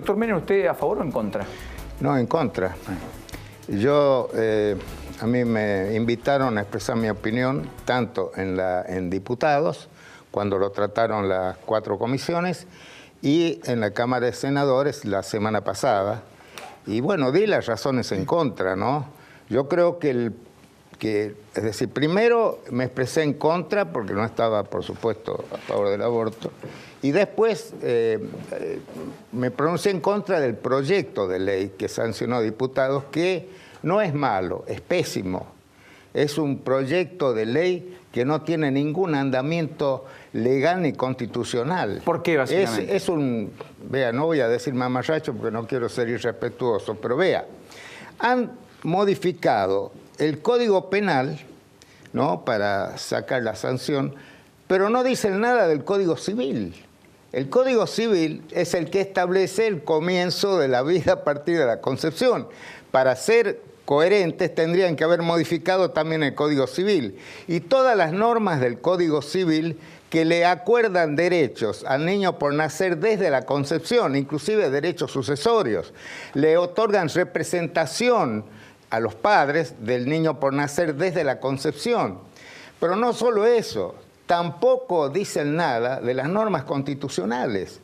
Doctor Menem, ¿usted a favor o en contra? No, en contra. A mí me invitaron a expresar mi opinión tanto en diputados, cuando lo trataron las 4 comisiones, y en la Cámara de Senadores la semana pasada. Y bueno, di las razones en contra, ¿no? Yo creo es decir, primero me expresé en contra porque no estaba, por supuesto, a favor del aborto, y después me pronuncié en contra del proyecto de ley que sancionó diputados, que no es malo, es pésimo. Es un proyecto de ley que no tiene ningún andamiento legal ni constitucional. ¿Por qué, básicamente? Vea, no voy a decir mamarracho porque no quiero ser irrespetuoso, pero vea, han modificado el Código Penal, ¿no?, para sacar la sanción, pero no dicen nada del Código Civil. El Código Civil es el que establece el comienzo de la vida a partir de la concepción. Para ser coherentes tendrían que haber modificado también el Código Civil. Y todas las normas del Código Civil que le acuerdan derechos al niño por nacer desde la concepción, inclusive derechos sucesorios, le otorgan representación a los padres del niño por nacer desde la concepción. Pero no solo eso, tampoco dicen nada de las normas constitucionales.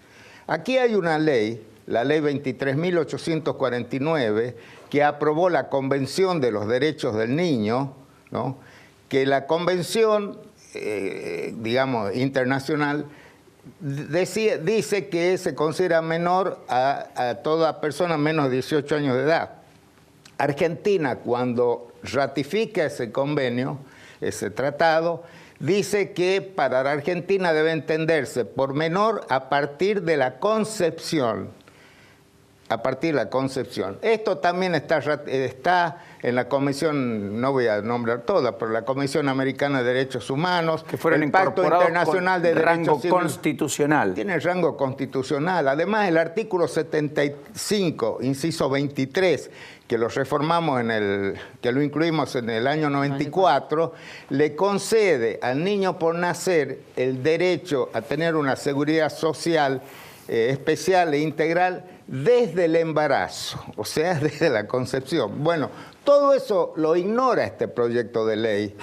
Aquí hay una ley, la ley 23.849, que aprobó la Convención de los Derechos del Niño, ¿no?, que la Convención, digamos, internacional, dice que se considera menor a toda persona menos de 18 años de edad. Argentina, cuando ratifica ese convenio, ese tratado, dice que para la Argentina debe entenderse por menor a partir de la concepción. A partir de la concepción. Esto también está en la Comisión, no voy a nombrar todas, pero la Comisión Americana de Derechos Humanos, que fueron el Pacto Internacional de Derechos Civiles. Rango constitucional. Tiene rango constitucional. Además, el artículo 75, inciso 23, que lo reformamos que lo incluimos en el año 94, le concede al niño por nacer el derecho a tener una seguridad social especial e integral desde el embarazo, o sea, desde la concepción. Bueno, todo eso lo ignora este proyecto de ley,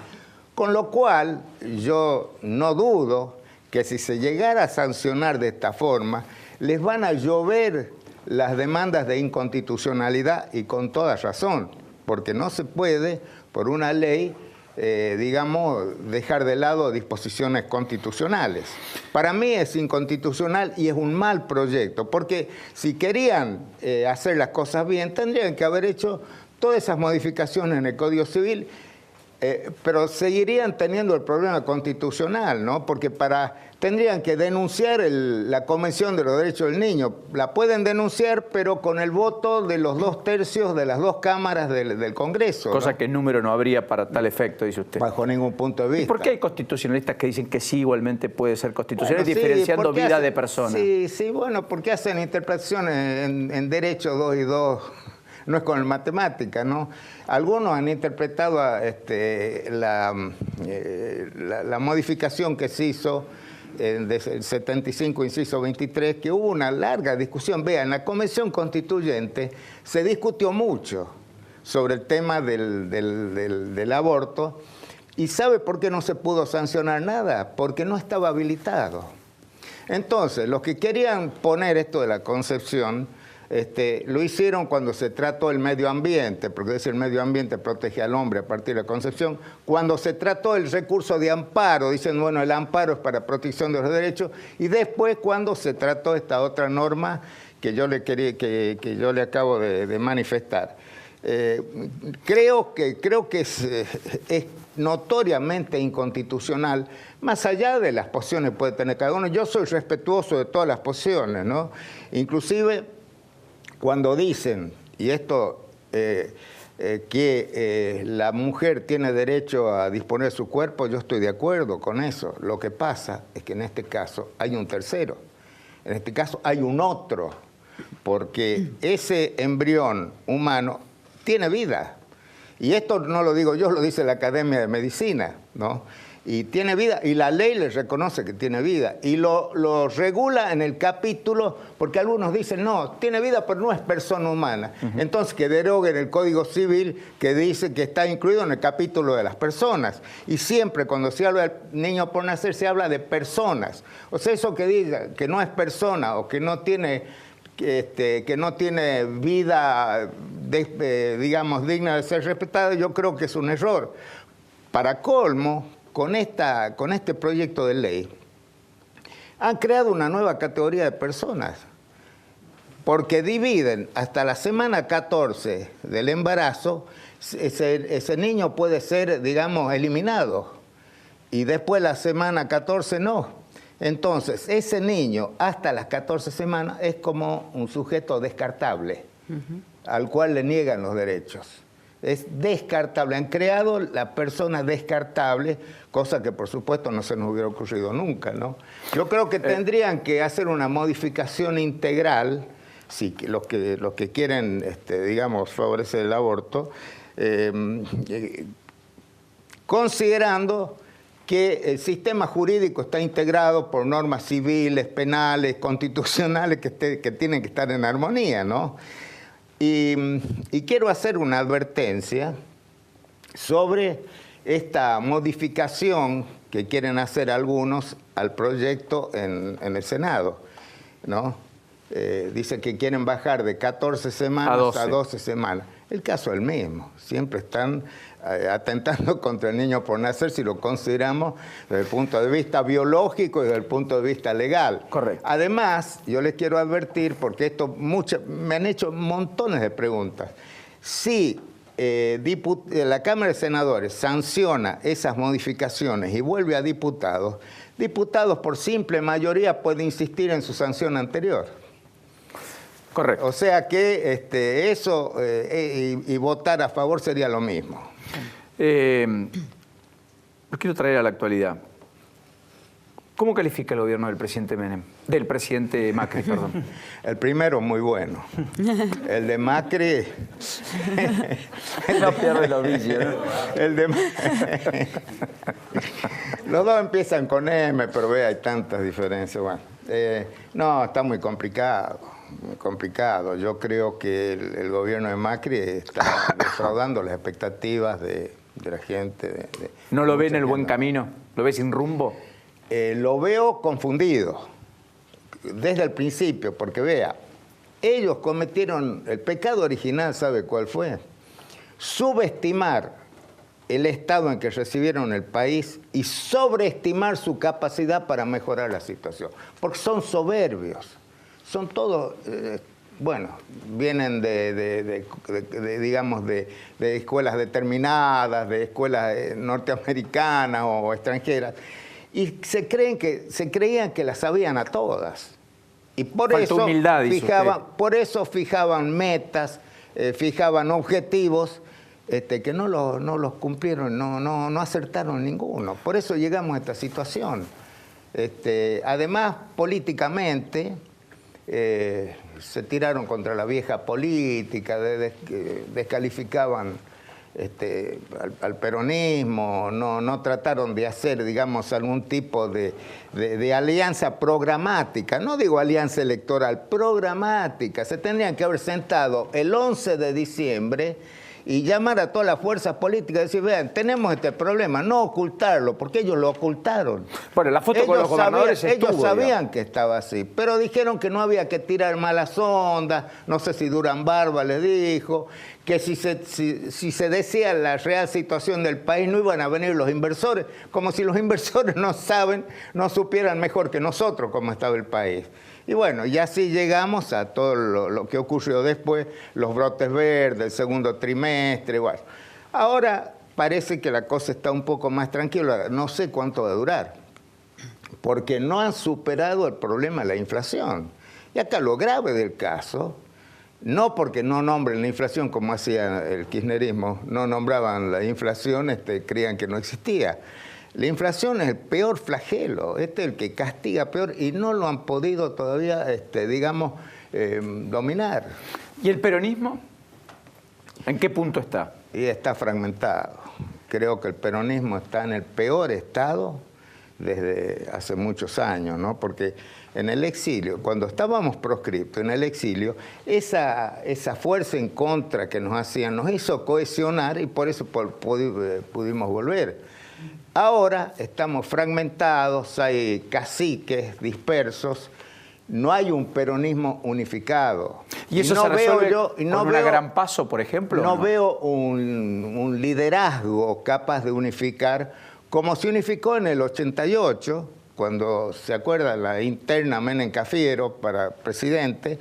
con lo cual yo no dudo que si se llegara a sancionar de esta forma, les van a llover las demandas de inconstitucionalidad, y con toda razón, porque no se puede, por una ley, digamos, dejar de lado disposiciones constitucionales. Para mí es inconstitucional y es un mal proyecto, porque si querían hacer las cosas bien, tendrían que haber hecho todas esas modificaciones en el Código Civil, pero seguirían teniendo el problema constitucional, ¿no? Porque tendrían que denunciar la Convención de los Derechos del Niño. La pueden denunciar, pero con el voto de los 2/3 de las 2 cámaras del Congreso. Cosa, ¿no?, que en número no habría para tal efecto, dice usted. Bajo ningún punto de vista. ¿Y por qué hay constitucionalistas que dicen que sí, igualmente puede ser constitucional, bueno, diferenciando vida de persona? Sí, bueno, porque hacen interpretaciones en derecho 2 y 2... No es con el matemática, ¿no? Algunos han interpretado la modificación que se hizo del 75, inciso 23, que hubo una larga discusión. Vean, en la Convención Constituyente se discutió mucho sobre el tema del aborto. ¿Y sabe por qué no se pudo sancionar nada? Porque no estaba habilitado. Entonces, los que querían poner esto de la concepción, lo hicieron cuando se trató el medio ambiente, porque es el medio ambiente protege al hombre a partir de la concepción. Cuando se trató el recurso de amparo, dicen, bueno, el amparo es para protección de los derechos. Y después, cuando se trató esta otra norma que yo le acabo de manifestar. Creo que es notoriamente inconstitucional, más allá de las posiciones que puede tener cada uno. Yo soy respetuoso de todas las posiciones, ¿no? Inclusive cuando dicen, y esto, que la mujer tiene derecho a disponer de su cuerpo, yo estoy de acuerdo con eso. Lo que pasa es que en este caso hay un tercero, en este caso hay un otro, porque ese embrión humano tiene vida. Y esto no lo digo yo, lo dice la Academia de Medicina, ¿no? y tiene vida, y la ley le reconoce que tiene vida, y lo regula en el capítulo, porque algunos dicen, no, tiene vida, pero no es persona humana. Entonces, que deroguen el Código Civil que dice que está incluido en el capítulo de las personas. Y siempre cuando se habla del niño por nacer, se habla de personas. O sea, eso que diga que no es persona o que no tiene vida, digamos, digna de ser respetada, yo creo que es un error. Para colmo, con este proyecto de ley, han creado una nueva categoría de personas, porque dividen hasta la semana 14 del embarazo, ese niño puede ser, digamos, eliminado, y después la semana 14 no. Entonces, ese niño hasta las 14 semanas es como un sujeto descartable, al cual le niegan los derechos. Es descartable, han creado la persona descartable, cosa que por supuesto no se nos hubiera ocurrido nunca, ¿no? Yo creo que tendrían que hacer una modificación integral, sí, que los que quieren, digamos, favorecer el aborto, considerando que el sistema jurídico está integrado por normas civiles, penales, constitucionales que tienen que estar en armonía, ¿no? Y quiero hacer una advertencia sobre esta modificación que quieren hacer algunos al proyecto en el Senado, ¿no? Dicen que quieren bajar de 14 semanas a 12 semanas. El caso es el mismo, siempre están atentando contra el niño por nacer si lo consideramos desde el punto de vista biológico y desde el punto de vista legal. Correcto. Además, yo les quiero advertir, porque me han hecho montones de preguntas, si la Cámara de Senadores sanciona esas modificaciones y vuelve a diputados por simple mayoría pueden insistir en su sanción anterior. Correcto. O sea que eso y votar a favor sería lo mismo. Lo quiero traer a la actualidad. ¿Cómo califica el gobierno del presidente Menem? Del presidente Macri, perdón. El primero, muy bueno. El de Macri... No pierde la orilla, ¿no? El de... Los dos empiezan con M, pero ve, hay tantas diferencias. Bueno, no, está muy complicado. Muy complicado. Yo creo que el gobierno de Macri está defraudando las expectativas de la gente. ¿No lo ve en el buen camino? ¿Lo ve sin rumbo? Lo veo confundido desde el principio, porque vea, ellos cometieron el pecado original, ¿sabe cuál fue? Subestimar el estado en que recibieron el país y sobreestimar su capacidad para mejorar la situación, porque son soberbios. Son todos, bueno, vienen digamos, de escuelas determinadas, de escuelas norteamericanas o extranjeras, y se creían que las sabían a todas. Y por eso humildad, fijaban metas, fijaban objetivos que no los cumplieron, no acertaron ninguno. Por eso llegamos a esta situación. Además, políticamente... se tiraron contra la vieja política, descalificaban al peronismo, no trataron de hacer, digamos, algún tipo de alianza programática, no digo alianza electoral, programática. Se tendrían que haber sentado el 11 de diciembre y llamar a todas las fuerzas políticas y decir, vean, tenemos este problema, no ocultarlo, porque ellos lo ocultaron. Bueno, la foto con los gobernadores estuvo, ellos sabían que estaba así, pero dijeron que no había que tirar malas ondas, no sé si Durán Barba les dijo, que si se decía la real situación del país no iban a venir los inversores, como si los inversores no supieran mejor que nosotros cómo estaba el país. Y bueno, y así llegamos a todo lo que ocurrió después, los brotes verdes, el segundo trimestre, bueno. Ahora parece que la cosa está un poco más tranquila, no sé cuánto va a durar, porque no han superado el problema de la inflación. Y acá lo grave del caso, no porque no nombren la inflación como hacía el kirchnerismo, no nombraban la inflación, creían que no existía. La inflación es el peor flagelo, es el que castiga peor y no lo han podido todavía, digamos, dominar. ¿Y el peronismo? ¿En qué punto está? Y está fragmentado. creo que el peronismo está en el peor estado desde hace muchos años, ¿no? Porque en el exilio, cuando estábamos proscriptos en el exilio, esa fuerza en contra que nos hacían nos hizo cohesionar y por eso pudimos volver. Ahora estamos fragmentados, hay caciques dispersos, no hay un peronismo unificado. ¿Y eso se resuelve con una gran paso, por ejemplo? No veo un liderazgo capaz de unificar, como se unificó en el 88, cuando se acuerda la interna Menem Cafiero para presidente.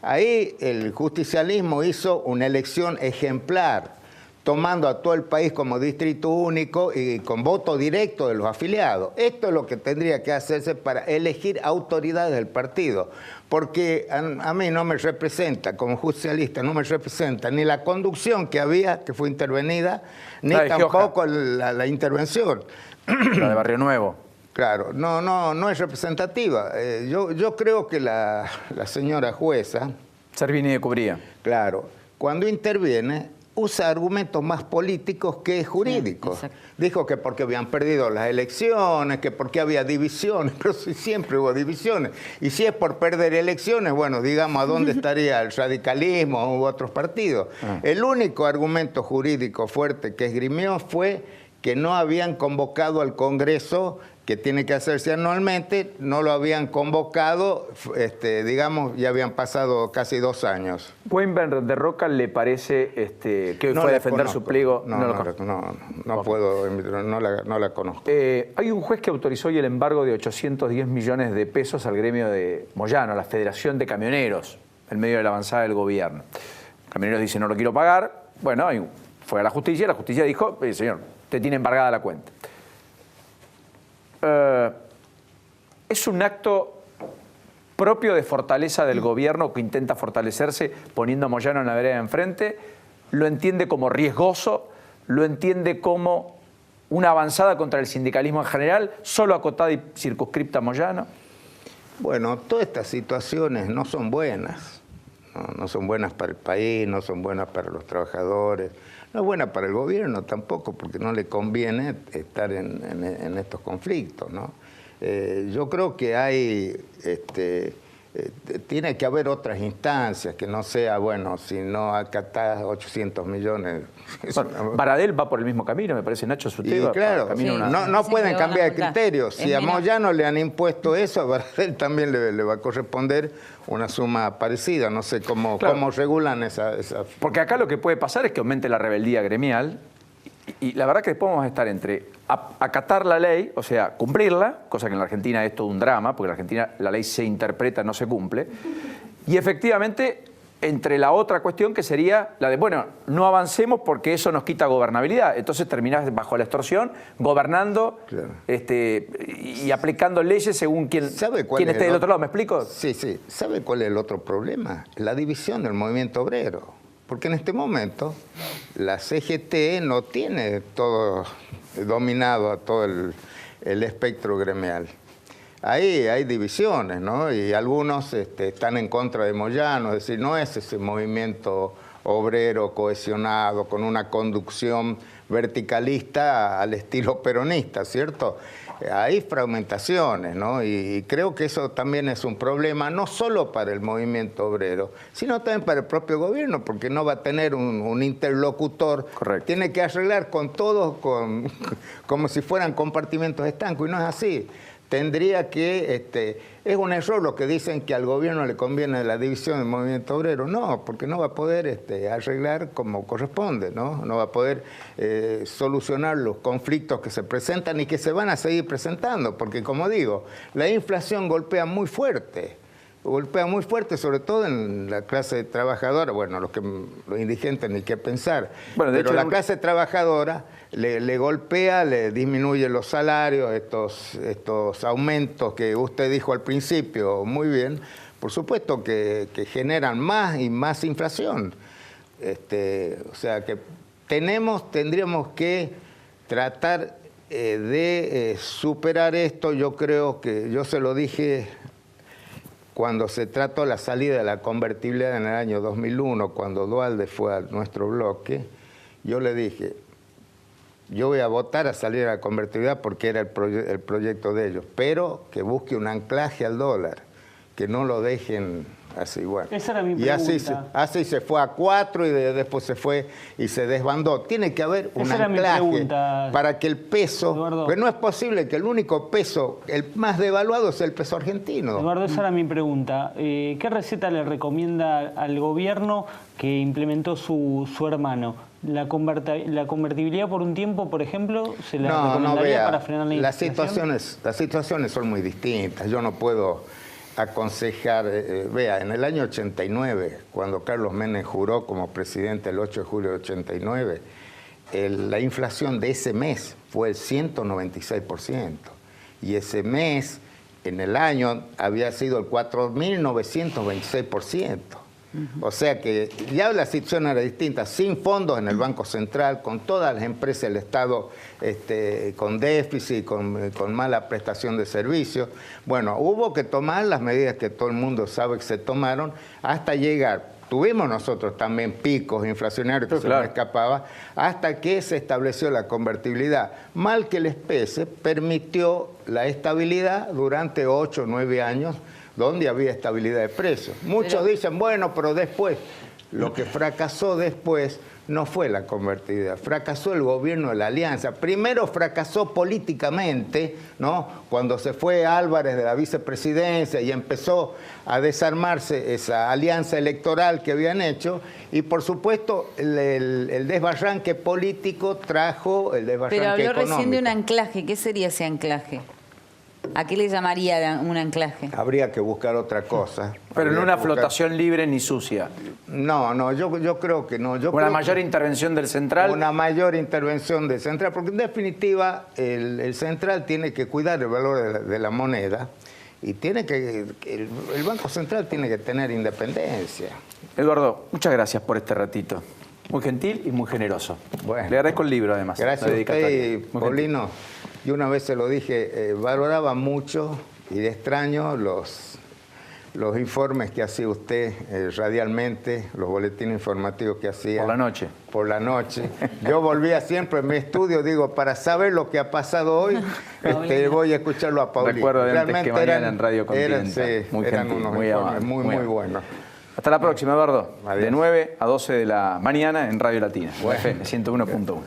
Ahí el justicialismo hizo una elección ejemplar, tomando a todo el país como distrito único y con voto directo de los afiliados. Esto es lo que tendría que hacerse para elegir autoridades del partido, porque a mí no me representa, como justicialista, no me representa ni la conducción que había, que fue intervenida, ni tampoco la intervención. La de Barrio Nuevo. Claro, no es representativa. Yo creo que la señora jueza... Servini de Cubría. Claro, cuando interviene usa argumentos más políticos que jurídicos. Sí, dijo que porque habían perdido las elecciones, que porque había divisiones, pero sí, siempre hubo divisiones. Y si es por perder elecciones, bueno, digamos, ¿a dónde estaría el radicalismo u otros partidos? El único argumento jurídico fuerte que esgrimió fue que no habían convocado al Congreso, que tiene que hacerse anualmente, no lo habían convocado, digamos, ya habían pasado casi 2 años. ¿Weinberg de Roca le parece que fue a defender su pliego? No la conozco. Hay un juez que autorizó hoy el embargo de 810 millones de pesos al gremio de Moyano, la Federación de Camioneros, en medio de la avanzada del gobierno. Camioneros dice no lo quiero pagar. Bueno, fue a la justicia dijo, señor, te tiene embargada la cuenta. ¿Es un acto propio de fortaleza del gobierno que intenta fortalecerse poniendo a Moyano en la vereda de enfrente? ¿Lo entiende como riesgoso? ¿Lo entiende como una avanzada contra el sindicalismo en general, solo acotada y circunscripta a Moyano? Bueno, todas estas situaciones no son buenas. No son buenas para el país, no son buenas para los trabajadores. No es buena para el gobierno tampoco, porque no le conviene estar en estos conflictos, ¿no? Yo creo que tiene que haber otras instancias, que no sea, bueno, si no acatás 800 millones. Bueno, Baradel va por el mismo camino, me parece, Nacho Suteva. Claro, no pueden cambiar de criterio. Si a Moyano le han impuesto eso, a Baradel también le va a corresponder una suma parecida. No sé cómo regulan esa... Porque acá lo que puede pasar es que aumente la rebeldía gremial y la verdad que después vamos a estar entre acatar la ley, o sea, cumplirla, cosa que en la Argentina es todo un drama, porque en la Argentina la ley se interpreta, no se cumple, y efectivamente entre la otra cuestión que sería la de, bueno, no avancemos porque eso nos quita gobernabilidad. Entonces terminás bajo la extorsión, gobernando y aplicando leyes según quién esté del otro lado. ¿Me explico? Sí. ¿Sabe cuál es el otro problema? La división del movimiento obrero. Porque en este momento la CGT no tiene todo dominado a todo el espectro gremial. Ahí hay divisiones, ¿no? Y algunos están en contra de Moyano, es decir, no es ese movimiento obrero cohesionado con una conducción verticalista al estilo peronista, ¿cierto? Hay fragmentaciones, ¿no? Y creo que eso también es un problema, no solo para el movimiento obrero, sino también para el propio gobierno, porque no va a tener un interlocutor. Correcto. Tiene que arreglar con todos como si fueran compartimentos estancos, y no es así. Tendría que, es un error lo que dicen que al gobierno le conviene la división del movimiento obrero. No, porque no va a poder arreglar como corresponde, ¿no? No va a poder solucionar los conflictos que se presentan y que se van a seguir presentando, porque como digo, la inflación golpea muy fuerte, sobre todo en la clase trabajadora. Bueno, los indigentes ni qué pensar, bueno, pero la clase trabajadora le golpea, le disminuye los salarios, estos aumentos que usted dijo al principio, muy bien, por supuesto que generan más y más inflación. O sea que tendríamos que tratar de superar esto. Yo creo que, yo se lo dije cuando se trató la salida de la convertibilidad en el año 2001, cuando Duhalde fue a nuestro bloque, yo le dije, yo voy a votar a salir a la convertibilidad porque era el proyecto de ellos, pero que busque un anclaje al dólar, que no lo dejen así, bueno. Esa era mi Y pregunta. así se fue a 4 y después se fue y se desbandó. Tiene que haber un Esa era mi anclaje pregunta, para que el peso, Eduardo. pues no es posible que el único peso, el más devaluado, sea el peso argentino. Eduardo, esa era mi pregunta. ¿Qué receta le recomienda al gobierno que implementó su hermano? ¿La convertibilidad por un tiempo, por ejemplo, se la recomendaría vea, para frenar la inflación? las situaciones son muy distintas. Yo no puedo aconsejar, vea, en el año 89, cuando Carlos Menem juró como presidente el 8 de julio de 89, la inflación de ese mes fue el 196%. Y ese mes, en el año, había sido el 4.926%. O sea que ya la situación era distinta, sin fondos en el Banco Central, con todas las empresas del Estado con déficit, con mala prestación de servicios. Bueno, hubo que tomar las medidas que todo el mundo sabe que se tomaron hasta llegar. Tuvimos nosotros también picos inflacionarios que se nos escapaba, hasta que se estableció la convertibilidad. Mal que les pese, permitió la estabilidad durante 8 o 9 años, donde había estabilidad de precios. Muchos dicen, bueno, pero después, lo que fracasó después no fue la convertibilidad, fracasó el gobierno de la Alianza. Primero fracasó políticamente, ¿no? Cuando se fue Álvarez de la vicepresidencia y empezó a desarmarse esa alianza electoral que habían hecho, y por supuesto el desbarranque político trajo el desbarranque económico. Pero habló recién de un económico. anclaje. ¿Qué sería ese anclaje? ¿A qué le llamaría un anclaje? Habría que buscar otra cosa. Pero no Habría una que buscar- flotación libre ni sucia. No, yo creo que no. Yo Una creo mayor que intervención del central. una mayor intervención del central, porque en definitiva el central tiene que cuidar el valor de la moneda y tiene que el Banco Central tiene que tener independencia. Eduardo, muchas gracias por este ratito. Muy gentil y muy generoso. Bueno. Le agradezco el libro, además. Gracias la a usted, dedicatoria. Muy Paulino. Y una vez se lo dije, valoraba mucho y de extraño los informes que hacía usted radialmente, los boletines informativos que hacía. Por la noche. Por la noche. Yo volvía siempre en mi estudio, digo, para saber lo que ha pasado hoy, voy a escucharlo a Paulino. Recuerdo de antes que mañana en Radio Continental. Sí, Muy eran gentil, unos muy informes amable, muy muy buenos. Hasta la próxima, Eduardo. Adiós. De 9 a 12 de la mañana en Radio Latina. Bueno. FM 101.1.